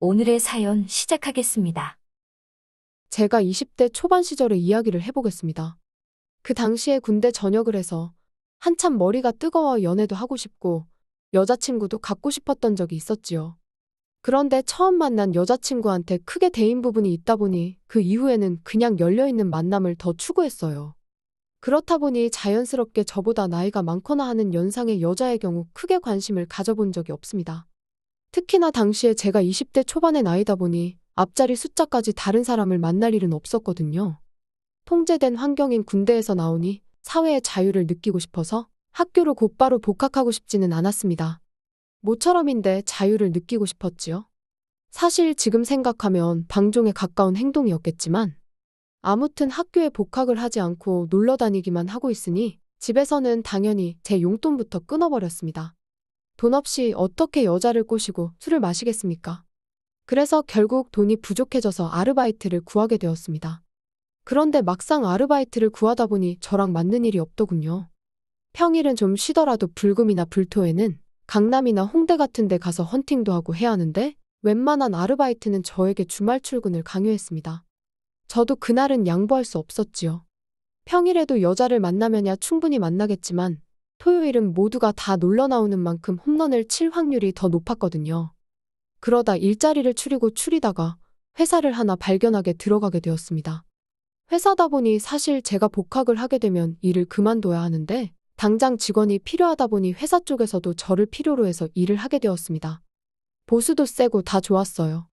오늘의 사연 시작하겠습니다. 제가 20대 초반 시절의 이야기를 해보겠습니다. 그 당시에 군대 전역을 해서 한참 머리가 뜨거워 연애도 하고 싶고 여자친구도 갖고 싶었던 적이 있었지요. 그런데 처음 만난 여자친구한테 크게 대인 부분이 있다 보니 그 이후에는 그냥 열려있는 만남을 더 추구했어요. 그렇다 보니 자연스럽게 저보다 나이가 많거나 하는 연상의 여자의 경우 크게 관심을 가져본 적이 없습니다. 특히나 당시에 제가 20대 초반의 나이다 보니 앞자리 숫자까지 다른 사람을 만날 일은 없었거든요. 통제된 환경인 군대에서 나오니 사회의 자유를 느끼고 싶어서 학교로 곧바로 복학하고 싶지는 않았습니다. 모처럼인데 자유를 느끼고 싶었지요. 사실 지금 생각하면 방종에 가까운 행동이었겠지만 아무튼 학교에 복학을 하지 않고 놀러 다니기만 하고 있으니 집에서는 당연히 제 용돈부터 끊어버렸습니다. 돈 없이 어떻게 여자를 꼬시고 술을 마시겠습니까? 그래서 결국 돈이 부족해져서 아르바이트를 구하게 되었습니다. 그런데 막상 아르바이트를 구하다 보니 저랑 맞는 일이 없더군요. 평일은 좀 쉬더라도 불금이나 불토에는 강남이나 홍대 같은 데 가서 헌팅도 하고 해야 하는데 웬만한 아르바이트는 저에게 주말 출근을 강요했습니다. 저도 그날은 양보할 수 없었지요. 평일에도 여자를 만나면야 충분히 만나겠지만 토요일은 모두가 다 놀러 나오는 만큼 홈런을 칠 확률이 더 높았거든요. 그러다 일자리를 추리다가 회사를 하나 발견하게 들어가게 되었습니다. 회사다 보니 사실 제가 복학을 하게 되면 일을 그만둬야 하는데 당장 직원이 필요하다 보니 회사 쪽에서도 저를 필요로 해서 일을 하게 되었습니다. 보수도 세고 다 좋았어요.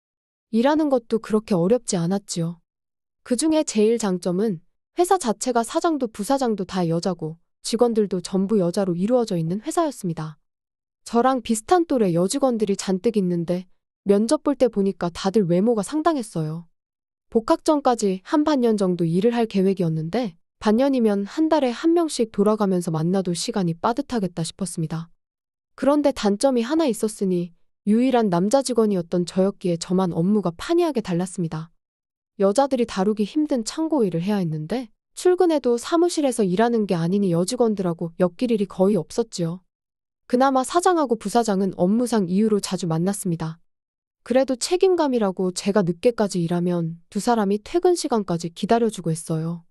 일하는 것도 그렇게 어렵지 않았지요. 그중에 제일 장점은 회사 자체가 사장도 부사장도 다 여자고 직원들도 전부 여자로 이루어져 있는 회사였습니다. 저랑 비슷한 또래 여직원들이 잔뜩 있는데 면접 볼 때 보니까 다들 외모가 상당했어요. 복학 전까지 한 반년 정도 일을 할 계획이었는데 반년이면 한 달에 한 명씩 돌아가면서 만나도 시간이 빠듯하겠다 싶었습니다. 그런데 단점이 하나 있었으니 유일한 남자 직원이었던 저였기에 저만 업무가 판이하게 달랐습니다. 여자들이 다루기 힘든 창고 일을 해야 했는데 출근해도 사무실에서 일하는 게 아니니 여직원들하고 엮일 일이 거의 없었지요. 그나마 사장하고 부사장은 업무상 이유로 자주 만났습니다. 그래도 책임감이라고 제가 늦게까지 일하면 두 사람이 퇴근 시간까지 기다려주고 했어요.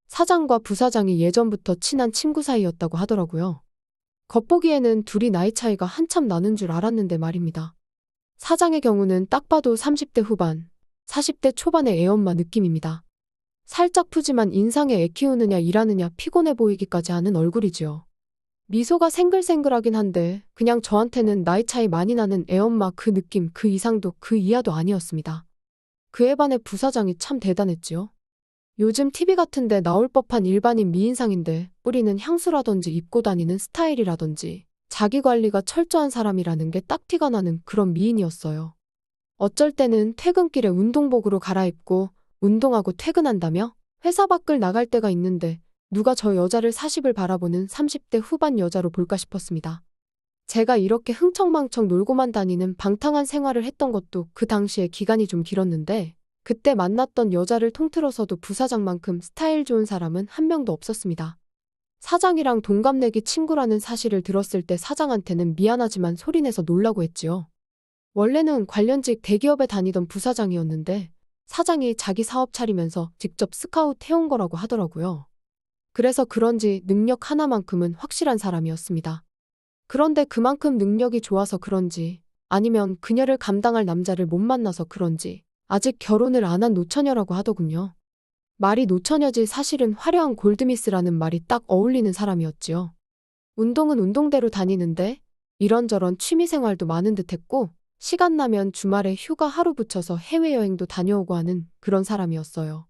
사장과 부사장이 예전부터 친한 친구 사이였다고 하더라고요. 겉보기에는 둘이 나이 차이가 한참 나는 줄 알았는데 말입니다. 사장의 경우는 딱 봐도 30대 후반, 40대 초반의 애엄마 느낌입니다. 살짝 푸지만 인상에 애 키우느냐 일하느냐 피곤해 보이기까지 하는 얼굴이지요. 미소가 생글생글하긴 한데 그냥 저한테는 나이 차이 많이 나는 애엄마 그 느낌 그 이상도 그 이하도 아니었습니다. 그에 반해 부사장이 참 대단했지요. 요즘 TV 같은 데 나올 법한 일반인 미인상인데 뿌리는 향수라든지 입고 다니는 스타일이라든지 자기 관리가 철저한 사람이라는 게 딱 티가 나는 그런 미인이었어요. 어쩔 때는 퇴근길에 운동복으로 갈아입고 운동하고 퇴근한다며 회사 밖을 나갈 때가 있는데 누가 저 여자를 40을 바라보는 30대 후반 여자로 볼까 싶었습니다. 제가 이렇게 흥청망청 놀고만 다니는 방탕한 생활을 했던 것도 그 당시에 기간이 좀 길었는데 그때 만났던 여자를 통틀어서도 부사장만큼 스타일 좋은 사람은 한 명도 없었습니다. 사장이랑 동갑내기 친구라는 사실을 들었을 때 사장한테는 미안하지만 소리내서 놀라고 했지요. 원래는 관련직 대기업에 다니던 부사장이었는데 사장이 자기 사업 차리면서 직접 스카우트 해온 거라고 하더라고요. 그래서 그런지 능력 하나만큼은 확실한 사람이었습니다. 그런데 그만큼 능력이 좋아서 그런지 아니면 그녀를 감당할 남자를 못 만나서 그런지 아직 결혼을 안 한 노처녀라고 하더군요. 말이 노처녀지 사실은 화려한 골드미스라는 말이 딱 어울리는 사람이었지요. 운동은 운동대로 다니는데 이런저런 취미생활도 많은 듯했고 시간 나면 주말에 휴가 하루 붙여서 해외여행도 다녀오고 하는 그런 사람이었어요.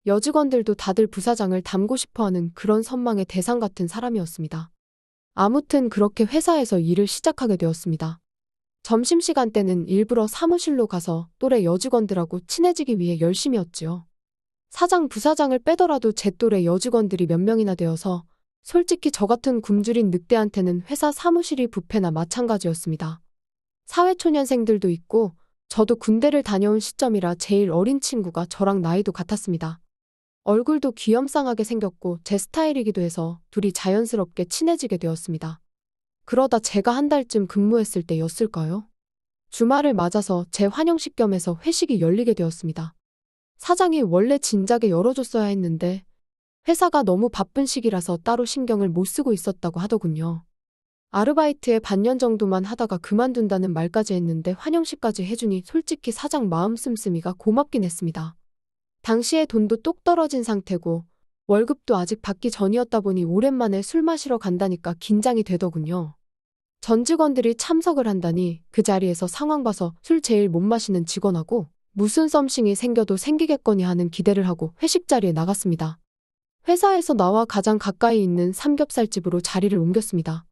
여직원들도 다들 부사장을 닮고 싶어하는 그런 선망의 대상 같은 사람이었습니다. 아무튼 그렇게 회사에서 일을 시작하게 되었습니다. 점심시간 때는 일부러 사무실로 가서 또래 여직원들하고 친해지기 위해 열심히 했지요. 사장, 부사장을 빼더라도 제 또래 여직원들이 몇 명이나 되어서 솔직히 저 같은 굶주린 늑대한테는 회사 사무실이 뷔페나 마찬가지였습니다. 사회초년생들도 있고 저도 군대를 다녀온 시점이라 제일 어린 친구가 저랑 나이도 같았습니다. 얼굴도 귀염쌍하게 생겼고 제 스타일이기도 해서 둘이 자연스럽게 친해지게 되었습니다. 그러다 제가 한 달쯤 근무했을 때였을까요? 주말을 맞아서 제 환영식 겸해서 회식이 열리게 되었습니다. 사장이 원래 진작에 열어줬어야 했는데 회사가 너무 바쁜 시기라서 따로 신경을 못 쓰고 있었다고 하더군요. 아르바이트에 반년 정도만 하다가 그만둔다는 말까지 했는데 환영식까지 해주니 솔직히 사장 마음 씀씀이가 고맙긴 했습니다. 당시에 돈도 똑 떨어진 상태고 월급도 아직 받기 전이었다 보니 오랜만에 술 마시러 간다니까 긴장이 되더군요. 전 직원들이 참석을 한다니 그 자리에서 상황 봐서 술 제일 못 마시는 직원하고 무슨 썸씽이 생겨도 생기겠거니 하는 기대를 하고 회식 자리에 나갔습니다. 회사에서 나와 가장 가까이 있는 삼겹살집으로 자리를 옮겼습니다.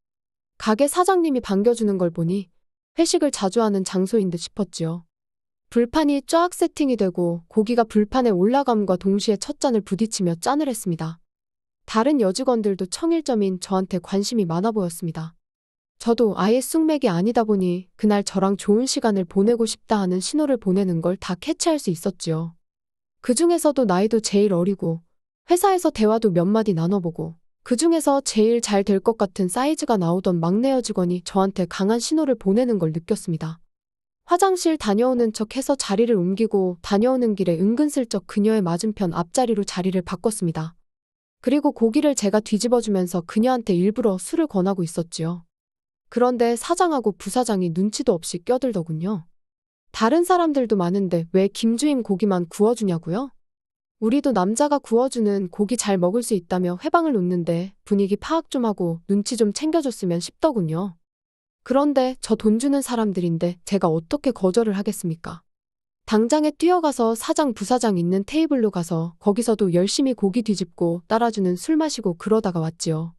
가게 사장님이 반겨주는 걸 보니 회식을 자주 하는 장소인 듯 싶었지요. 불판이 쫙 세팅이 되고 고기가 불판에 올라감과 동시에 첫 잔을 부딪히며 짠을 했습니다. 다른 여직원들도 청일점인 저한테 관심이 많아 보였습니다. 저도 아예 쑥맥이 아니다 보니 그날 저랑 좋은 시간을 보내고 싶다 하는 신호를 보내는 걸 다 캐치할 수 있었지요. 그 중에서도 나이도 제일 어리고 회사에서 대화도 몇 마디 나눠보고 그 중에서 제일 잘 될 것 같은 사이즈가 나오던 막내 여직원이 저한테 강한 신호를 보내는 걸 느꼈습니다. 화장실 다녀오는 척 해서 자리를 옮기고 다녀오는 길에 은근슬쩍 그녀의 맞은편 앞자리로 자리를 바꿨습니다. 그리고 고기를 제가 뒤집어주면서 그녀한테 일부러 술을 권하고 있었지요. 그런데 사장하고 부사장이 눈치도 없이 껴들더군요. 다른 사람들도 많은데 왜 김주임 고기만 구워주냐고요? 우리도 남자가 구워주는 고기 잘 먹을 수 있다며 회방을 놓는데 분위기 파악 좀 하고 눈치 좀 챙겨줬으면 싶더군요. 그런데 저 돈 주는 사람들인데 제가 어떻게 거절을 하겠습니까? 당장에 뛰어가서 사장 부사장 있는 테이블로 가서 거기서도 열심히 고기 뒤집고 따라주는 술 마시고 그러다가 왔지요.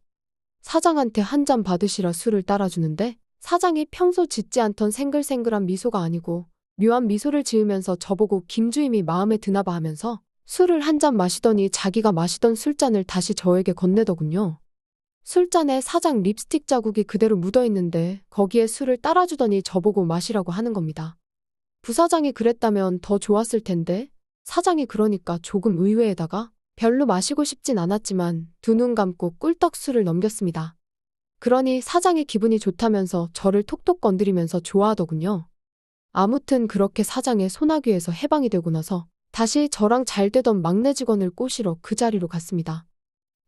사장한테 한 잔 받으시라 술을 따라주는데 사장이 평소 짓지 않던 생글생글한 미소가 아니고 묘한 미소를 지으면서 저보고 김주임이 마음에 드나봐 하면서 술을 한 잔 마시더니 자기가 마시던 술잔을 다시 저에게 건네더군요. 술잔에 사장 립스틱 자국이 그대로 묻어있는데 거기에 술을 따라주더니 저보고 마시라고 하는 겁니다. 부사장이 그랬다면 더 좋았을 텐데 사장이 그러니까 조금 의외에다가 별로 마시고 싶진 않았지만 두 눈 감고 꿀떡 술을 넘겼습니다. 그러니 사장이 기분이 좋다면서 저를 톡톡 건드리면서 좋아하더군요. 아무튼 그렇게 사장의 소나귀에서 해방이 되고 나서 다시 저랑 잘 되던 막내 직원을 꼬시러 그 자리로 갔습니다.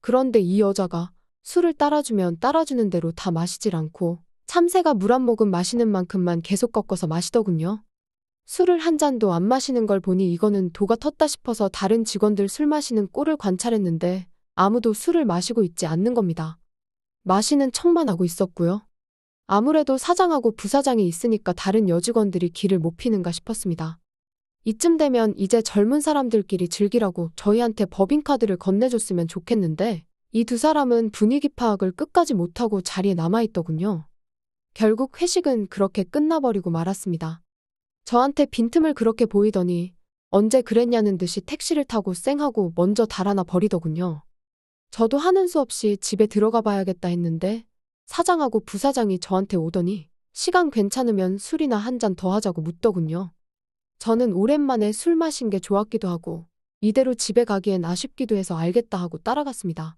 그런데 이 여자가 술을 따라주면 따라주는 대로 다 마시질 않고 참새가 물 한 모금 마시는 만큼만 계속 꺾어서 마시더군요. 술을 한 잔도 안 마시는 걸 보니 이거는 도가 텄다 싶어서 다른 직원들 술 마시는 꼴을 관찰했는데 아무도 술을 마시고 있지 않는 겁니다. 마시는 척만 하고 있었고요. 아무래도 사장하고 부사장이 있으니까 다른 여직원들이 기를 못 피는가 싶었습니다. 이쯤 되면 이제 젊은 사람들끼리 즐기라고 저희한테 법인카드를 건네줬으면 좋겠는데 이 두 사람은 분위기 파악을 끝까지 못하고 자리에 남아있더군요. 결국 회식은 그렇게 끝나버리고 말았습니다. 저한테 빈틈을 그렇게 보이더니 언제 그랬냐는 듯이 택시를 타고 쌩하고 먼저 달아나 버리더군요. 저도 하는 수 없이 집에 들어가 봐야겠다 했는데 사장하고 부사장이 저한테 오더니 시간 괜찮으면 술이나 한 잔 더 하자고 묻더군요. 저는 오랜만에 술 마신 게 좋았기도 하고 이대로 집에 가기엔 아쉽기도 해서 알겠다 하고 따라갔습니다.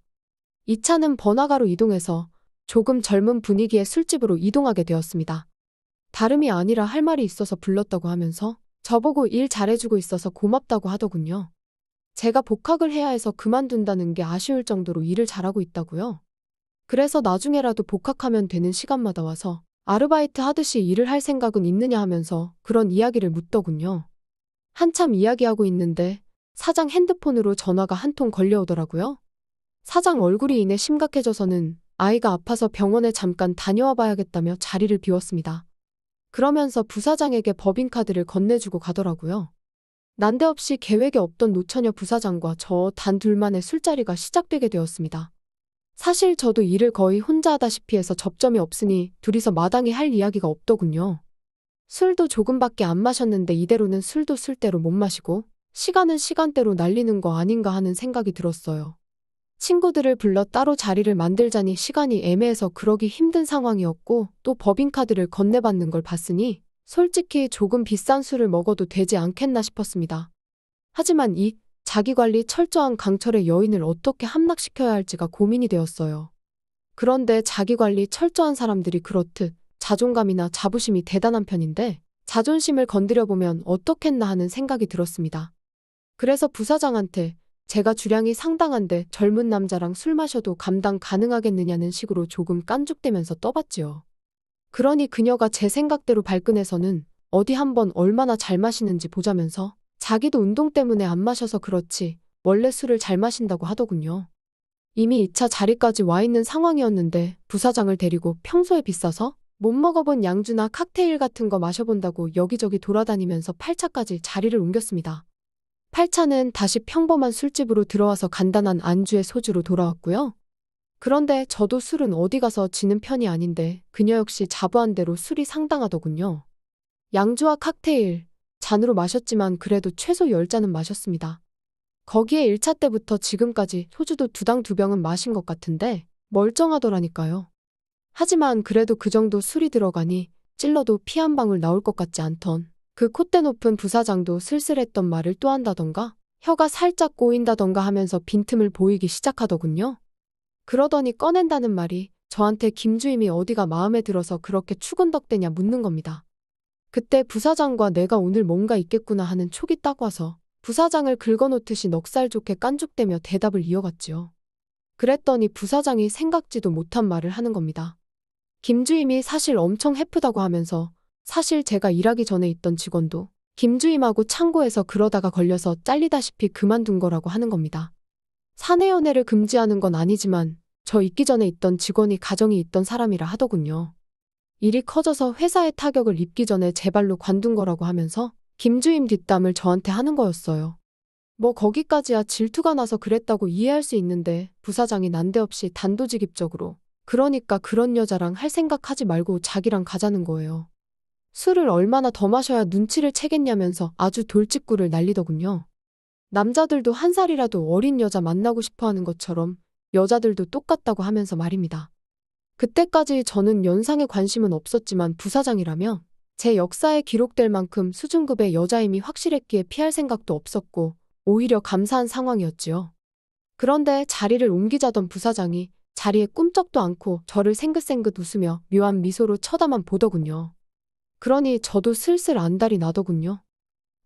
이 차는 번화가로 이동해서 조금 젊은 분위기의 술집으로 이동하게 되었습니다. 다름이 아니라 할 말이 있어서 불렀다고 하면서 저보고 일 잘해주고 있어서 고맙다고 하더군요. 제가 복학을 해야 해서 그만둔다는 게 아쉬울 정도로 일을 잘하고 있다고요. 그래서 나중에라도 복학하면 되는 시간마다 와서 아르바이트 하듯이 일을 할 생각은 있느냐 하면서 그런 이야기를 묻더군요. 한참 이야기하고 있는데 사장 핸드폰으로 전화가 한 통 걸려오더라고요. 사장 얼굴이 이내 심각해져서는 아이가 아파서 병원에 잠깐 다녀와 봐야겠다며 자리를 비웠습니다. 그러면서 부사장에게 법인카드를 건네주고 가더라고요. 난데없이 계획에 없던 노처녀 부사장과 저 단 둘만의 술자리가 시작되게 되었습니다. 사실 저도 일을 거의 혼자 하다시피 해서 접점이 없으니 둘이서 마땅히 할 이야기가 없더군요. 술도 조금밖에 안 마셨는데 이대로는 술도 술대로 못 마시고 시간은 시간대로 날리는 거 아닌가 하는 생각이 들었어요. 친구들을 불러 따로 자리를 만들자니 시간이 애매해서 그러기 힘든 상황이었고 또 법인카드를 건네받는 걸 봤으니 솔직히 조금 비싼 술을 먹어도 되지 않겠나 싶었습니다. 하지만 이 자기관리 철저한 강철의 여인을 어떻게 함락시켜야 할지가 고민이 되었어요. 그런데 자기관리 철저한 사람들이 그렇듯 자존감이나 자부심이 대단한 편인데 자존심을 건드려보면 어떻겠나 하는 생각이 들었습니다. 그래서 부사장한테 제가 주량이 상당한데 젊은 남자랑 술 마셔도 감당 가능하겠느냐는 식으로 조금 깐죽대면서 떠봤지요. 그러니 그녀가 제 생각대로 발끈해서는 어디 한번 얼마나 잘 마시는지 보자면서 자기도 운동 때문에 안 마셔서 그렇지 원래 술을 잘 마신다고 하더군요. 이미 2차 자리까지 와 있는 상황이었는데 부사장을 데리고 평소에 비싸서 못 먹어본 양주나 칵테일 같은 거 마셔본다고 여기저기 돌아다니면서 8차까지 자리를 옮겼습니다. 8차는 다시 평범한 술집으로 들어와서 간단한 안주에 소주로 돌아왔고요. 그런데 저도 술은 어디 가서 지는 편이 아닌데 그녀 역시 자부한 대로 술이 상당하더군요. 양주와 칵테일, 잔으로 마셨지만 그래도 최소 10잔은 마셨습니다. 거기에 1차 때부터 지금까지 소주도 2당 2병은 마신 것 같은데 멀쩡하더라니까요. 하지만 그래도 그 정도 술이 들어가니 찔러도 피 한 방울 나올 것 같지 않던 그 콧대 높은 부사장도 쓸쓸했던 말을 또 한다던가 혀가 살짝 꼬인다던가 하면서 빈틈을 보이기 시작하더군요. 그러더니 꺼낸다는 말이 저한테 김주임이 어디가 마음에 들어서 그렇게 추근덕대냐 묻는 겁니다. 그때 부사장과 내가 오늘 뭔가 있겠구나 하는 촉이 딱 와서 부사장을 긁어놓듯이 넉살 좋게 깐죽대며 대답을 이어갔지요. 그랬더니 부사장이 생각지도 못한 말을 하는 겁니다. 김주임이 사실 엄청 해프다고 하면서 사실 제가 일하기 전에 있던 직원도 김주임하고 창고에서 그러다가 걸려서 잘리다시피 그만둔 거라고 하는 겁니다. 사내 연애를 금지하는 건 아니지만 저 있기 전에 있던 직원이 가정이 있던 사람이라 하더군요. 일이 커져서 회사에 타격을 입기 전에 제 발로 관둔 거라고 하면서 김주임 뒷담을 저한테 하는 거였어요. 뭐 거기까지야 질투가 나서 그랬다고 이해할 수 있는데 부사장이 난데없이 단도직입적으로 그러니까 그런 여자랑 할 생각하지 말고 자기랑 가자는 거예요. 술을 얼마나 더 마셔야 눈치를 채겠냐면서 아주 돌직구를 날리더군요. 남자들도 한 살이라도 어린 여자 만나고 싶어 하는 것처럼 여자들도 똑같다고 하면서 말입니다. 그때까지 저는 연상에 관심은 없었지만 부사장이라며 제 역사에 기록될 만큼 수준급의 여자임이 확실했기에 피할 생각도 없었고 오히려 감사한 상황이었지요. 그런데 자리를 옮기자던 부사장이 자리에 꿈쩍도 않고 저를 생긋생긋 웃으며 묘한 미소로 쳐다만 보더군요. 그러니 저도 슬슬 안달이 나더군요.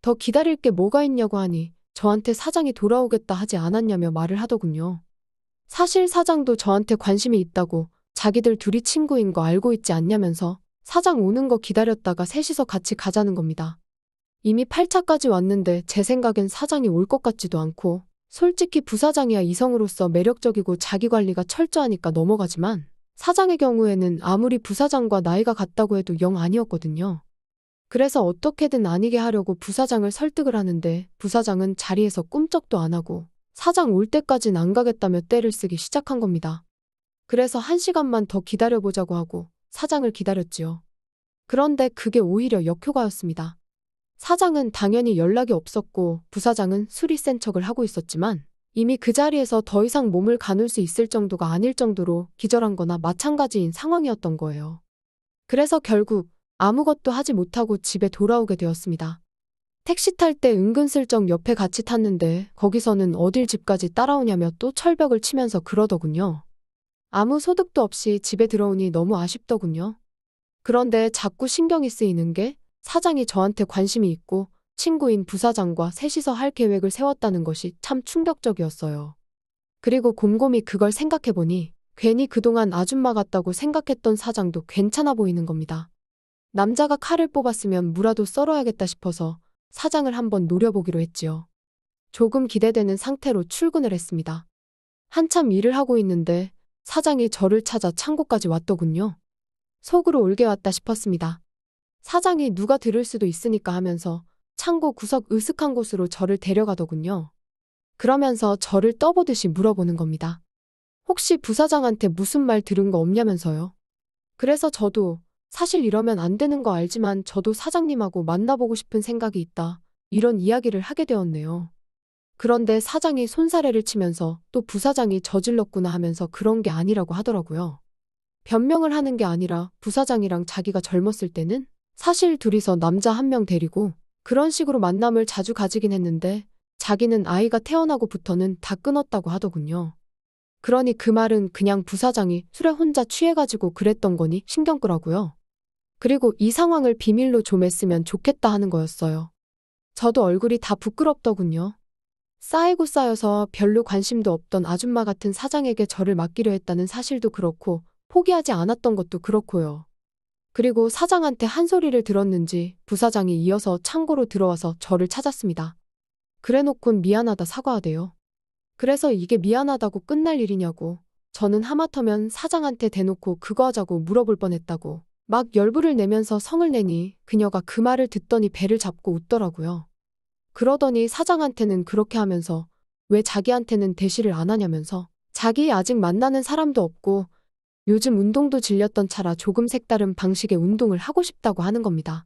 더 기다릴 게 뭐가 있냐고 하니 저한테 사장이 돌아오겠다 하지 않았냐며 말을 하더군요. 사실 사장도 저한테 관심이 있다고 자기들 둘이 친구인 거 알고 있지 않냐면서 사장 오는 거 기다렸다가 셋이서 같이 가자는 겁니다. 이미 8차까지 왔는데 제 생각엔 사장이 올 것 같지도 않고 솔직히 부사장이야 이성으로서 매력적이고 자기관리가 철저하니까 넘어가지만 사장의 경우에는 아무리 부사장과 나이가 같다고 해도 영 아니었거든요. 그래서 어떻게든 아니게 하려고 부사장을 설득을 하는데 부사장은 자리에서 꿈쩍도 안 하고 사장 올 때까진 안 가겠다며 떼를 쓰기 시작한 겁니다. 그래서 1시간만 더 기다려보자고 하고 사장을 기다렸지요. 그런데 그게 오히려 역효과였습니다. 사장은 당연히 연락이 없었고 부사장은 술이 센 척을 하고 있었지만 이미 그 자리에서 더 이상 몸을 가눌 수 있을 정도가 아닐 정도로 기절한 거나 마찬가지인 상황이었던 거예요. 그래서 결국 아무것도 하지 못하고 집에 돌아오게 되었습니다. 택시 탈 때 은근슬쩍 옆에 같이 탔는데 거기서는 어딜 집까지 따라오냐며 또 철벽을 치면서 그러더군요. 아무 소득도 없이 집에 들어오니 너무 아쉽더군요. 그런데 자꾸 신경이 쓰이는 게 사장이 저한테 관심이 있고 친구인 부사장과 셋이서 할 계획을 세웠다는 것이 참 충격적이었어요. 그리고 곰곰이 그걸 생각해보니 괜히 그동안 아줌마 같다고 생각했던 사장도 괜찮아 보이는 겁니다. 남자가 칼을 뽑았으면 무라도 썰어야겠다 싶어서 사장을 한번 노려보기로 했지요. 조금 기대되는 상태로 출근을 했습니다. 한참 일을 하고 있는데 사장이 저를 찾아 창고까지 왔더군요. 속으로 올게 왔다 싶었습니다. 사장이 누가 들을 수도 있으니까 하면서 창고 구석 으슥한 곳으로 저를 데려가더군요. 그러면서 저를 떠보듯이 물어보는 겁니다. 혹시 부사장한테 무슨 말 들은 거 없냐면서요. 그래서 저도 사실 이러면 안 되는 거 알지만 저도 사장님하고 만나보고 싶은 생각이 있다. 이런 이야기를 하게 되었네요. 그런데 사장이 손사래를 치면서 또 부사장이 저질렀구나 하면서 그런 게 아니라고 하더라고요. 변명을 하는 게 아니라 부사장이랑 자기가 젊었을 때는 사실 둘이서 남자 1명 데리고 그런 식으로 만남을 자주 가지긴 했는데 자기는 아이가 태어나고부터는 다 끊었다고 하더군요. 그러니 그 말은 그냥 부사장이 술에 혼자 취해가지고 그랬던 거니 신경 끄라고요. 그리고 이 상황을 비밀로 좀 했으면 좋겠다 하는 거였어요. 저도 얼굴이 다 부끄럽더군요. 쌓이고 쌓여서 별로 관심도 없던 아줌마 같은 사장에게 저를 맡기려 했다는 사실도 그렇고 포기하지 않았던 것도 그렇고요. 그리고 사장한테 한 소리를 들었는지 부사장이 이어서 창고로 들어와서 저를 찾았습니다. 그래놓곤 미안하다 사과하대요. 그래서 이게 미안하다고 끝날 일이냐고. 저는 하마터면 사장한테 대놓고 그거 하자고 물어볼 뻔했다고. 막 열불을 내면서 성을 내니 그녀가 그 말을 듣더니 배를 잡고 웃더라고요. 그러더니 사장한테는 그렇게 하면서 왜 자기한테는 대시를 안 하냐면서 자기 아직 만나는 사람도 없고 요즘 운동도 질렸던 차라 조금 색다른 방식의 운동을 하고 싶다고 하는 겁니다.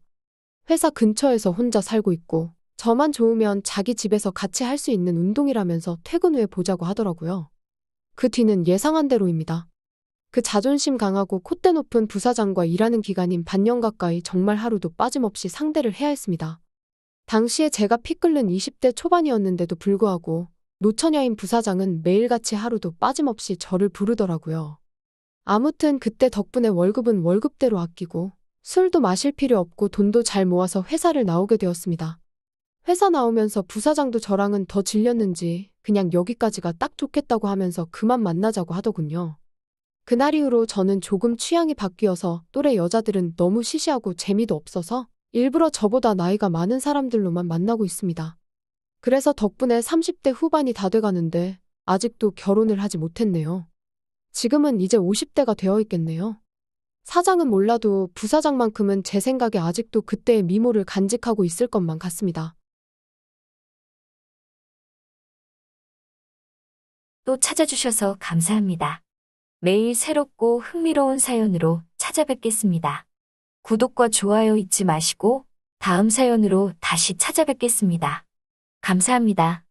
회사 근처에서 혼자 살고 있고 저만 좋으면 자기 집에서 같이 할 수 있는 운동이라면서 퇴근 후에 보자고 하더라고요. 그 뒤는 예상한 대로입니다. 그 자존심 강하고 콧대 높은 부사장과 일하는 기간인 반년 가까이 정말 하루도 빠짐없이 상대를 해야 했습니다. 당시에 제가 피 끓는 20대 초반이었는데도 불구하고 노처녀인 부사장은 매일같이 하루도 빠짐없이 저를 부르더라고요. 아무튼 그때 덕분에 월급은 월급대로 아끼고 술도 마실 필요 없고 돈도 잘 모아서 회사를 나오게 되었습니다. 회사 나오면서 부사장도 저랑은 더 질렸는지 그냥 여기까지가 딱 좋겠다고 하면서 그만 만나자고 하더군요. 그날 이후로 저는 조금 취향이 바뀌어서 또래 여자들은 너무 시시하고 재미도 없어서 일부러 저보다 나이가 많은 사람들로만 만나고 있습니다. 그래서 덕분에 30대 후반이 다 돼가는데 아직도 결혼을 하지 못했네요. 지금은 이제 50대가 되어 있겠네요. 사장은 몰라도 부사장만큼은 제 생각에 아직도 그때의 미모를 간직하고 있을 것만 같습니다. 또 찾아주셔서 감사합니다. 매일 새롭고 흥미로운 사연으로 찾아뵙겠습니다. 구독과 좋아요 잊지 마시고 다음 사연으로 다시 찾아뵙겠습니다. 감사합니다.